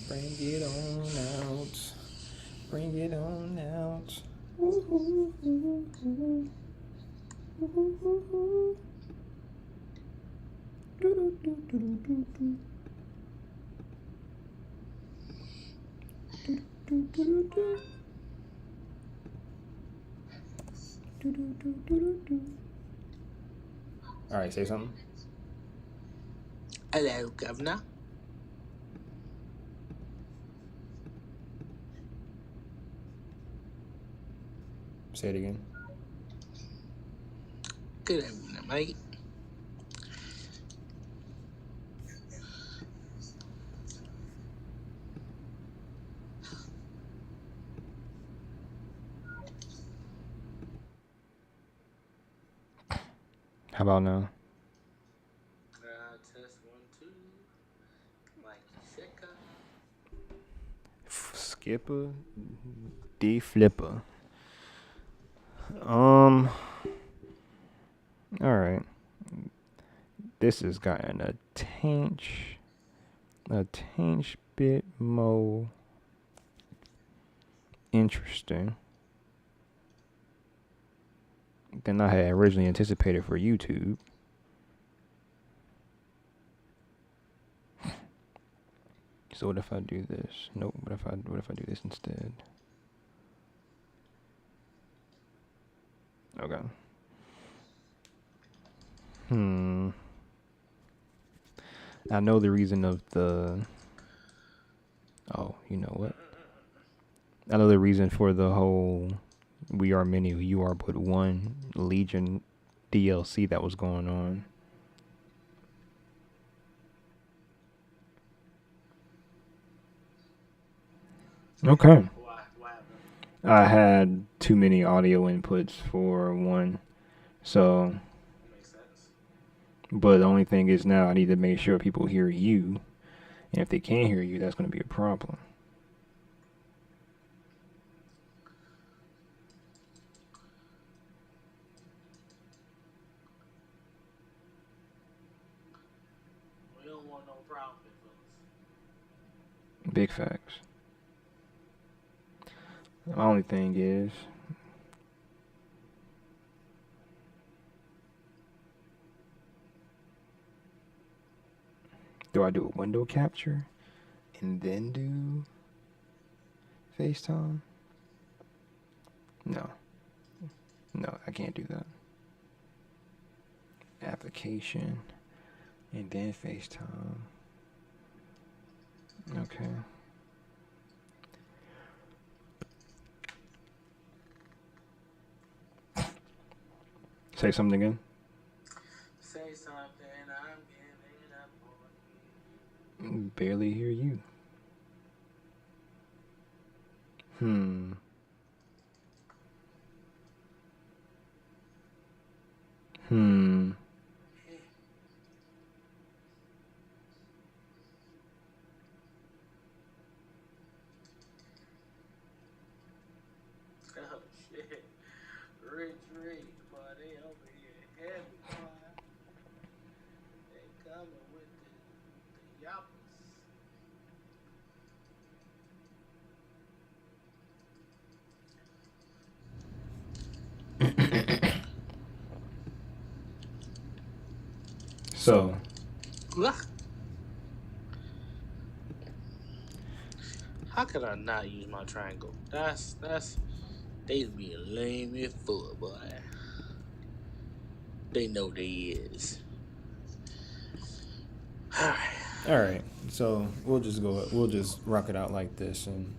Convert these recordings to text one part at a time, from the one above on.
Bring it on out. Bring it on out. Ooh, ooh, ooh, ooh, ooh. Do, do, do, do, do, do. Do, do, do, do, do. Do, do, do, do, do, do. All right, say something. Hello, Governor. Say it again. Good evening, mate. How about now? Test 1, 2. Mikey Sicka. Skipper, D Flipper. All right. This has gotten a tinge bit more interesting than I had originally anticipated for YouTube. So what if I do this? Nope. What if I do this instead? Okay. I know the reason of the. Oh, you know what? I know the reason for the whole "We Are Many, You Are But One" Legion DLC that was going on. Okay. Why happened? I had too many audio inputs for one, so. That makes sense. But the only thing is now I need to make sure people hear you, and if they can't hear you, that's going to be a problem. We don't want no problem, fellas. Big facts. The only thing is, do I do a window capture and then do FaceTime? No. No, I can't do that. Application and then FaceTime. Okay. Say something again. Say something, I'm giving up on you. Barely hear you. Hmm. Oh, shit. Rich, boy, they over here heavy, boy. They coming with the yappers. So, How could I not use my triangle? They'd be lame as fuck, boy. They know they is. all right. So we'll just go. We'll just rock it out like this, and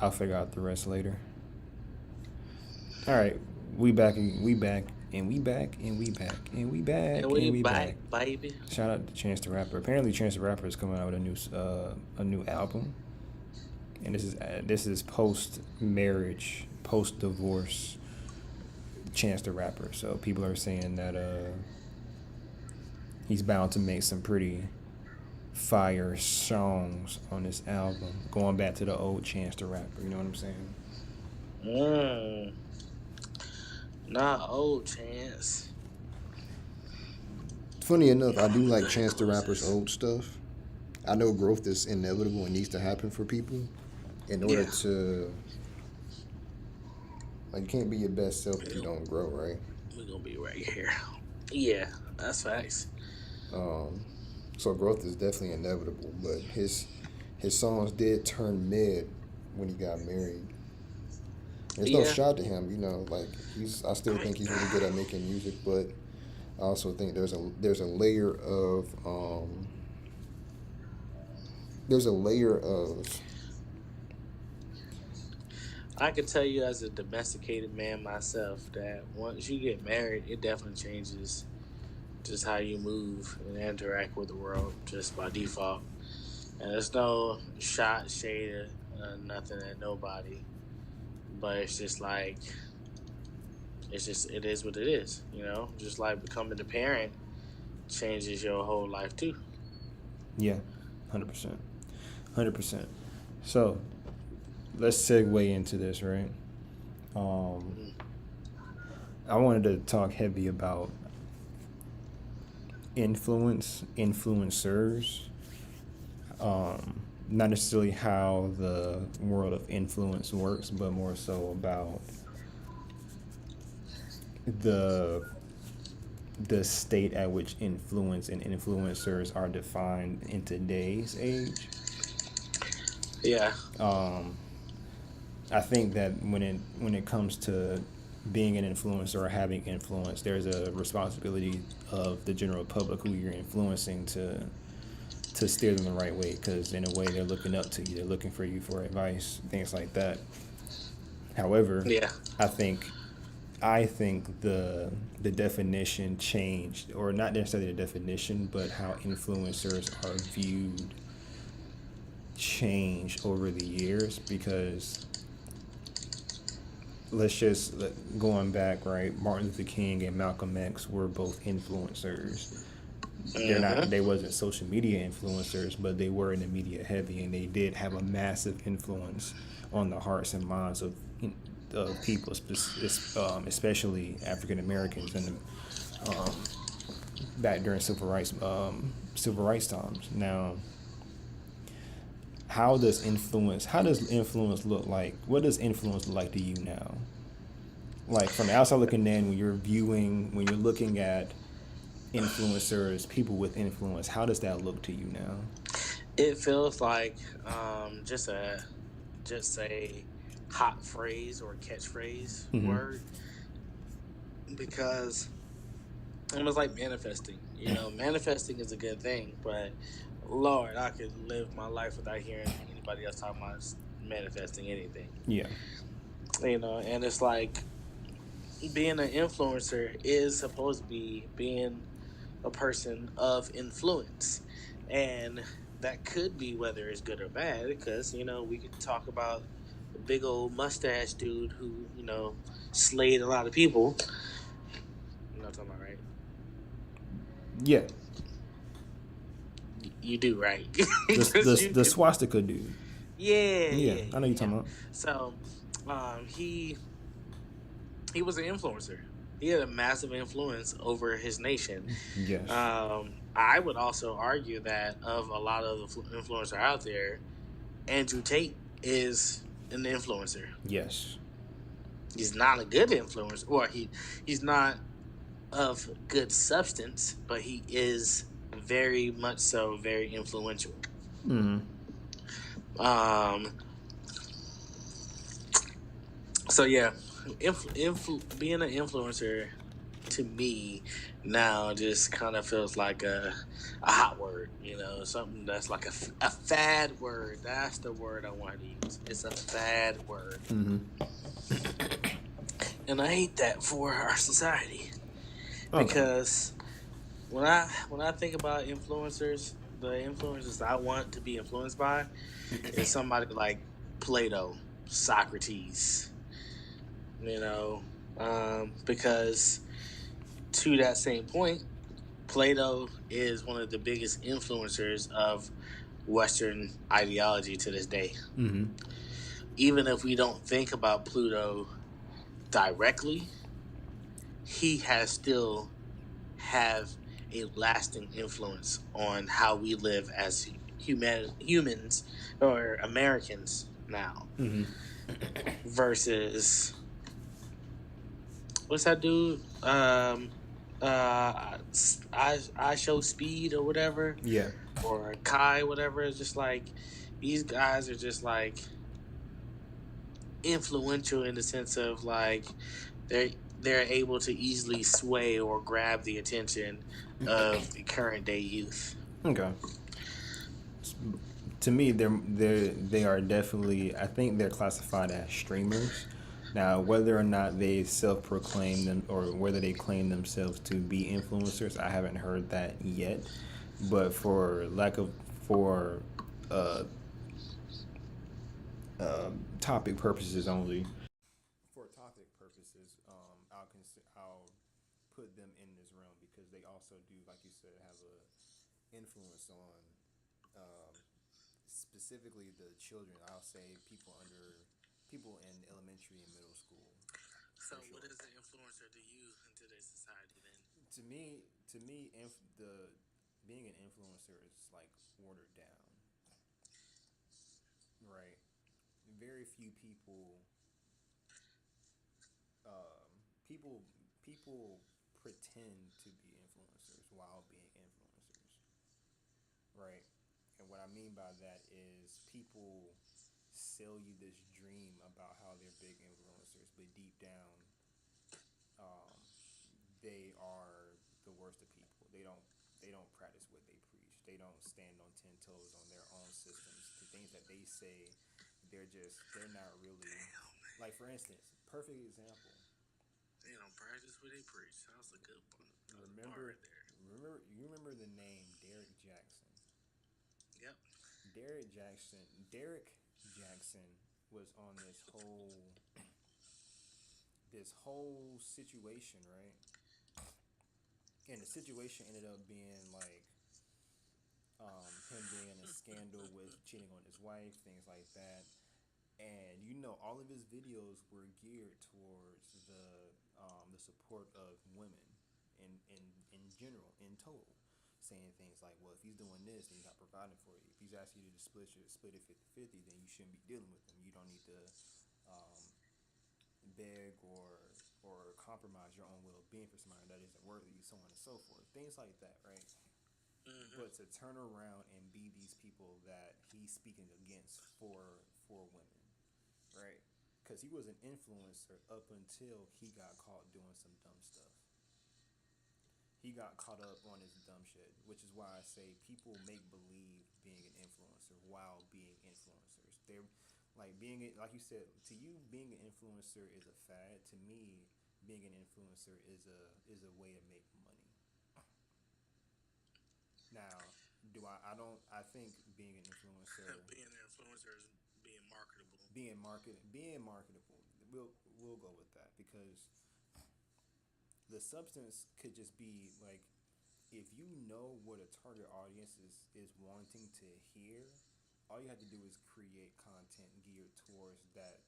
I'll figure out the rest later. All right, we back and we back and we back and we back and we back And we and we back, back. baby. Shout out to Chance the Rapper. Apparently, Chance the Rapper is coming out with a new album, and this is post marriage, post divorce. Chance the Rapper. So people are saying that he's bound to make some pretty fire songs on this album, going back to the old Chance the Rapper. You know what I'm saying? Not old Chance. Funny enough, I do like Chance the Rapper's old stuff. I know growth is inevitable and needs to happen for people in order Yeah, to, like, you can't be your best self if you don't grow, right? we're gonna be right here. Yeah, that's facts. Um, so growth is definitely inevitable, but his songs did turn mid when he got married. There's no Yeah, shot to him, like I I still mean, think he's really good at making music, but I also think there's a layer of there's a layer of I can tell you as a domesticated man myself that once you get married, it definitely changes just how you move and interact with the world just by default. And there's no shot, shade, nothing at nobody. But it's just like it is what it is. Just like becoming a parent changes your whole life too. yeah, 100%, 100%. So let's segue into this, right? Um, Mm. I wanted to talk heavy about influencers, not necessarily how the world of influence works, but more so about the the state at which influence and influencers are defined in today's age. Yeah, I think that when it comes to being an influencer or having influence, there's a responsibility of the general public who you're influencing to steer them the right way, because in a way they're looking up to you, they're looking for you for advice, things like that. However, yeah, I think I think the definition changed, or not necessarily the definition, but how influencers are viewed changed over the years, because going back, right, Martin Luther King and Malcolm X were both influencers. hmm They wasn't social media influencers, but they were in the media heavy, and they did have a massive influence on the hearts and minds of people, especially African Americans, and back during civil rights times. Now, how does influence look like? What does influence look like to you now? Like, from the outside looking in, when you're looking at influencers, people with influence, how does that look to you now? it feels like just a hot phrase or catchphrase Mm-hmm. word because almost like manifesting. Manifesting is a good thing, but Lord, I could live my life without hearing anybody else talking about manifesting anything. Yeah. And it's like being an influencer is supposed to be being a person of influence. And that could be whether it's good or bad, because, we could talk about the big old mustache dude who, slayed a lot of people. You know what I'm talking about, right? Yeah. You do, right? The Because the you the do. swastika dude. Yeah, Yeah, yeah, I know yeah, you're yeah. talking about. So, he was an influencer. He had a massive influence over his nation. Yes. I would also argue that of a lot of the influencers out there, Andrew Tate is an influencer. Yes. He's not a good influencer, or he's not of good substance, but he is very much so very influential. Mm-hmm. Um, so yeah, being an influencer to me now just kind of feels like a hot word, something that's like a fad word. That's the word I wanted to use. It's a fad word. Mm-hmm. And I hate that for our society Okay. because when I think about influencers, the influencers I want to be influenced by is somebody like Plato, Socrates, you know, because to that same point, Plato is one of the biggest influencers of Western ideology to this day. Mm-hmm. Even if we don't think about Pluto directly, he has still have a lasting influence on how we live as humans or Americans now versus what's that dude? I show speed or whatever, Yeah. or Kai, whatever. It's just like these guys are just like influential in the sense of like they're able to easily sway or grab the attention of the current day youth. Okay. To me, they are definitely. I think they're classified as streamers. Now, whether or not they self-proclaim them or whether they claim themselves to be influencers, I haven't heard that yet. But for lack of for uh, topic purposes only, for topic purposes, I'll put them in this realm because they also do, like you said, have a influence on um, specifically the children. I'll say people in elementary and middle school So, for what sure. is an influencer to you in today's society then? The being an influencer is like watered down, right? Very few um, people people pretend to be influencers while being influencers, right? And what I mean by that is people sell you this dream about how they're big influencers, but deep down, um, they are the worst of people. They don't practice what they preach. They don't stand on 10 toes on their own systems. The things that they say, they're not really like. For instance, perfect example. They don't practice what they preach. That was a good one. That was a bar Remember, right there. remember the name Derek Jackson. Yep. Derek Jackson was on this whole situation, right? And the situation ended up being like him being in a scandal with cheating on his wife, things like that. And all of his videos were geared towards the support of women in general, in total, saying things like, well, if he's doing this, then he's not providing for you. If he's asking you to split it 50-50, then you shouldn't be dealing with him. You don't need to um, beg or compromise your own well-being for somebody that isn't worthy, so on and so forth. Things like that, right? Mm-hmm. But to turn around and be these people that he's speaking against for women, right? Because he was an influencer up until he got caught doing some dumb stuff. He got caught up on his dumb shit, which is why I say people make believe being an influencer while being influencers. They're like like you said, to you being an influencer is a fad. To me, being an influencer is a way to make money. Now, do I don't I think being an influencer, Being an influencer is being marketable. being marketable, we'll go with that because the substance could just be like, if you know what a target audience is wanting to hear, all you have to do is create content that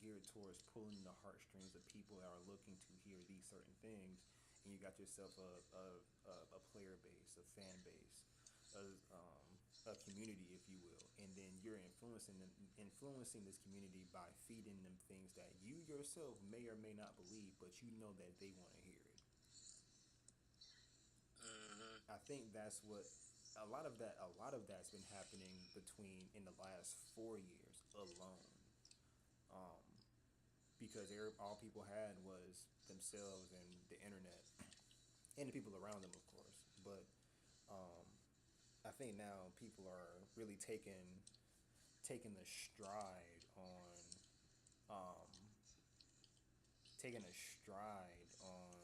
geared towards pulling the heartstrings of people that are looking to hear these certain things, and you got yourself a player base, a fan base, a, um, a community, if you will, and then you're influencing this community by feeding them things that you yourself may or may not believe, but you know that they want to hear it. Mm-hmm. I think that's what a lot of that's been happening between in the last 4 years alone. Um, because all people had was themselves and the internet and the people around them, of course. But um, I think now people are really taking the stride on um, taking a stride on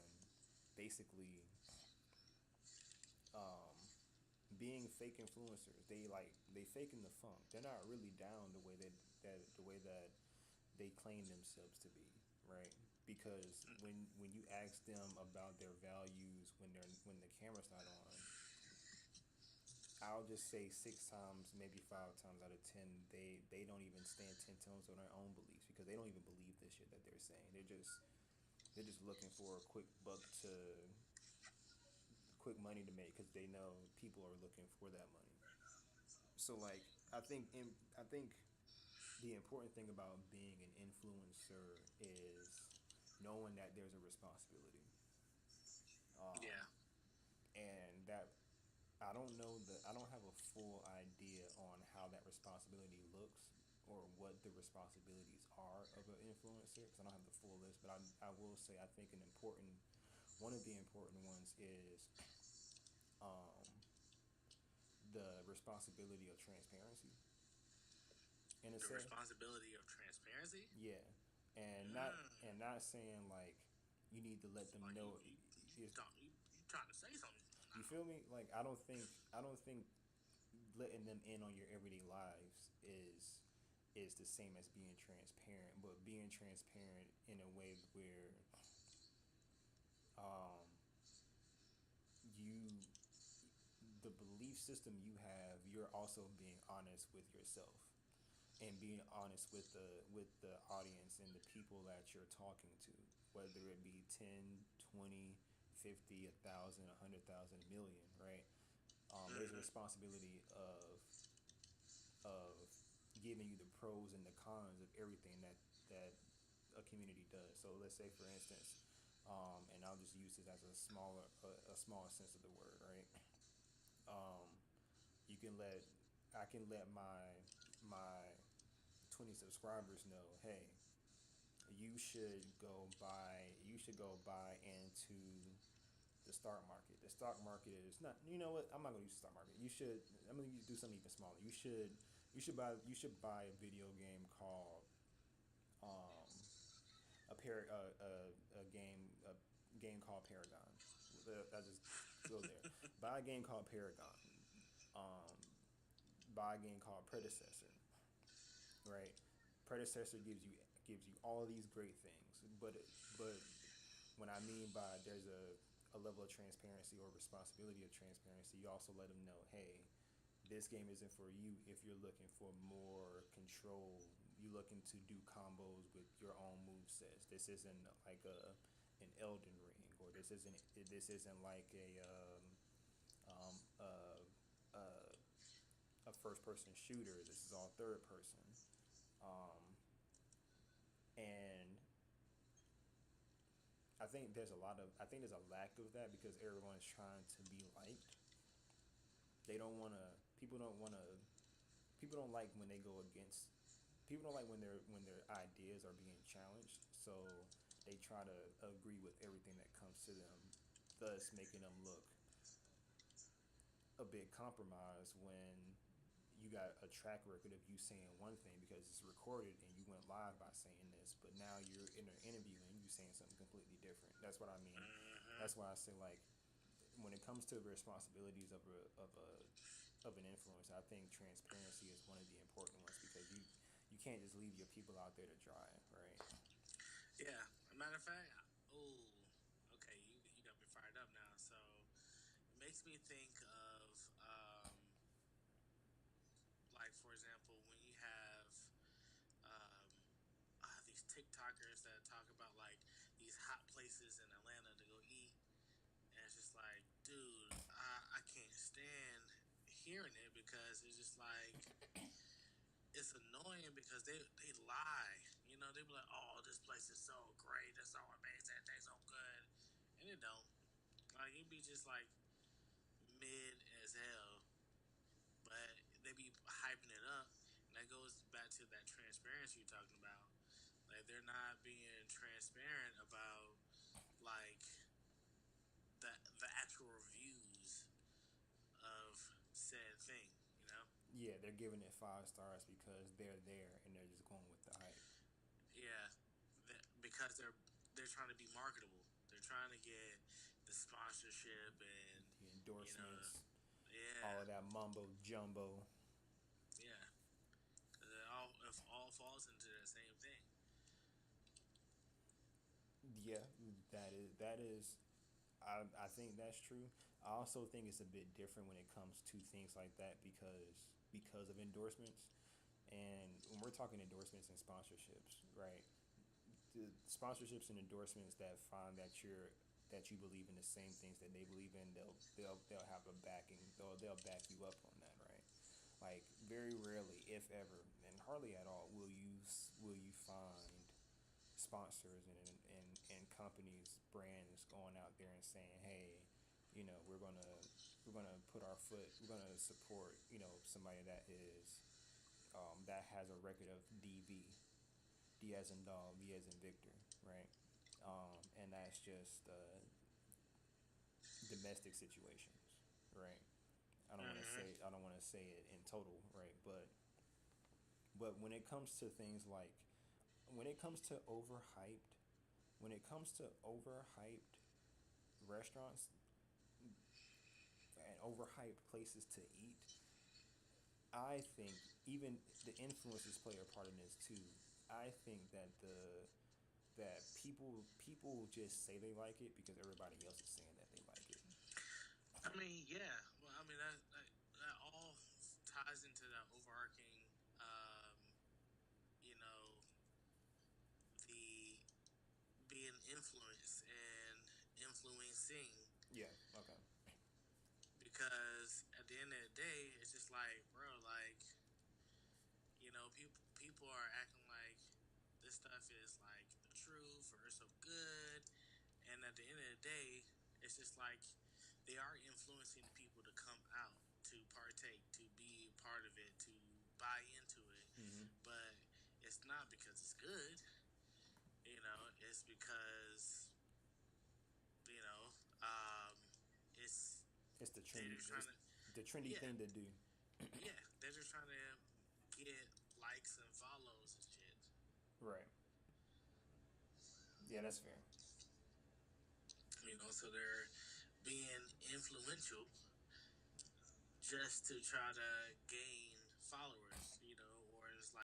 basically um, being fake influencers. They faking the funk. They're not really down the way that they claim themselves to be, right? Because when you ask them about their values when the camera's not on, I'll just say 6 times, maybe 5 times out of 10, they don't even stand 10 toes on their own beliefs because they don't even believe this shit that they're saying. They're just looking for a quick money to make because they know people are looking for that money. So like I think the important thing about being an influencer is knowing that there's a responsibility, Yeah. and that I don't have a full idea on how that responsibility looks or what the responsibilities are of an influencer because I don't have the full list. But I will say I think an important one of the important ones is the responsibility of transparency in a The sense. responsibility of transparency. Yeah, Mm. and not saying like you need to let them Like know. Is you trying to say something you now? feel me? Like I don't think letting them in on your everyday lives is the same as being transparent, but being transparent in a way where you the belief system you have, you're also being honest with yourself and being honest with the audience and the people that you're talking to, whether it be 10, 20, 50, 1,000, 100,000, a million, right? There's a Mm-hmm. responsibility of giving you the pros and the cons of everything that a community does. So let's say, for instance, and I'll just use this as a smaller sense of the word, right? You can let I can let my 20 subscribers know, hey, you should go buy into the stock market. The stock market is not. You know what? I'm not gonna use the stock market. You should. I'm gonna do something even smaller. You should buy a video game called a game called Paragon. I just go there. Buy a game called Paragon. Buy a game called Predecessor. Right. Predecessor gives you all of these great things, but when I mean by there's a level of transparency or responsibility of transparency, you also let them know, hey, this game isn't for you if you're looking for more control. You're looking to do combos with your own move sets. This isn't like an Elden Ring, or this isn't like a, a first person shooter. This is all third person, and I think there's a lack of that because everyone's trying to be liked. They don't want to. People don't like when they go against. People don't like when their ideas are being challenged. So they try to agree with everything that comes to them, thus making them look a bit compromised when you got a track record of you saying one thing because it's recorded and you went live by saying this, but now you're in an interview and you saying something completely different. That's what I mean. Mm-hmm. That's why I say like when it comes to the responsibilities of an influencer, I think transparency is one of the important ones because you can't just leave your people out there to dry, right? Yeah. A matter of fact, oh, okay. You got me fired up now. So it makes me think of like for example when you have um, these TikTokers that talk about like these hot places in Atlanta to go eat, and it's just like, dude, I can't stand hearing it because it's just like it's annoying because they lie. You know, they be like, "Oh, this place is so great, it's so amazing, it tastes so good," and it don't. Like it be just like mid as hell, but they be hyping it up, and that goes back to that transparency you're talking about. Like they're not being transparent about like the actual reviews of said thing. You know? Yeah, they're giving it 5 stars because they're there and they're just going with the hype. Yeah, because they're trying to be marketable. They're trying to get the sponsorship and The you know, endorsements, all yeah, of that mumbo jumbo. yeah. Because it all falls into the same thing. Yeah, that is I think that's true. I also think it's a bit different when it comes to things like that because of endorsements. And when we're talking endorsements and sponsorships, right? The sponsorships and endorsements that find that you're that you believe in the same things that they believe in, they'll have a backing. They'll back you up on that, right? Like very rarely, if ever, and hardly at all, will you find sponsors and companies, brands going out there and saying, hey, we're gonna put our foot, we're gonna support, somebody that is that has a record of DV, D as in dog, V as in Victor, right? And that's just domestic situations, right? Mm-hmm. I don't want to say it in total, right? But when it comes to things like when it comes to overhyped when it comes to overhyped restaurants and overhyped places to eat, I think even the influencers play a part in this too. I think that people just say they like it because everybody else is saying that they like it. I mean, yeah. Well, I mean that all ties into that overarching, you know, the being influenced and influencing. Yeah. Okay. Because at the end of the day, it's just like, bro, like, people are acting like this stuff is like the truth or it's so good, and at the end of the day, it's just like they are influencing people to come out, to partake, to be a part of it, to buy into it. Mm-hmm. But it's not because it's good, it's because you know um it's It's the they're trendy just trying it's to, the trendy yeah, thing to do. yeah, they're just trying to get likes and follows and shit. Right. Yeah, that's fair. So they're being influential just to try to gain